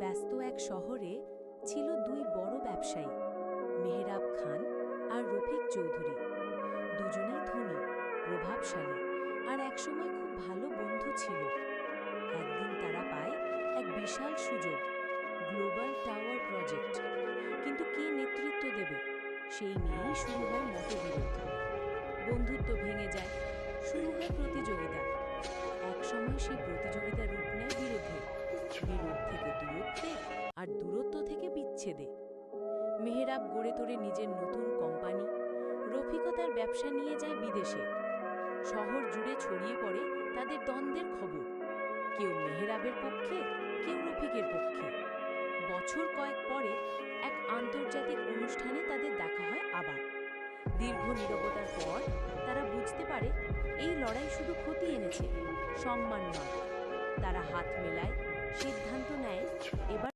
ব্যস্ত এক শহরে ছিল দুই বড় ব্যবসায়ী, মেহরাব খান আর রফিক চৌধুরী। দুজনেই ধনী, প্রভাবশালী আর একসময় খুব ভালো বন্ধু ছিল। একদিন তারা পায় এক বিশাল সুযোগ, গ্লোবাল টাওয়ার প্রজেক্ট। কিন্তু কে নেতৃত্ব দেবে সেই নিয়েই শুরু হয় মতবিরোধ। বন্ধুত্ব ভেঙে যায়, শুরু হয় প্রতিযোগিতা। একসময় সেই প্রতিযোগিতার রূপ নেয় বিরোধে, বিরোধ থেকে দূরত্বে আর দূরত্ব থেকে বিচ্ছেদে। মেহরাব গড়ে তোলে নিজের নতুন কোম্পানি, রফিকও তার ব্যবসা নিয়ে যায় বিদেশে। শহর জুড়ে ছড়িয়ে পড়ে তাদের দ্বন্দ্বের খবর, কেউ মেহরাবের পক্ষে, কেউ রফিকের পক্ষে। বছর কয়েক পরে এক আন্তর্জাতিক অনুষ্ঠানে তাদের দেখা হয় আবার। দীর্ঘ নীরবতার পর তারা বুঝতে পারে এই লড়াই শুধু ক্ষতি এনেছে, সম্মান নয়। তারা হাত মেলায়, সিদ্ধান্ত নেয়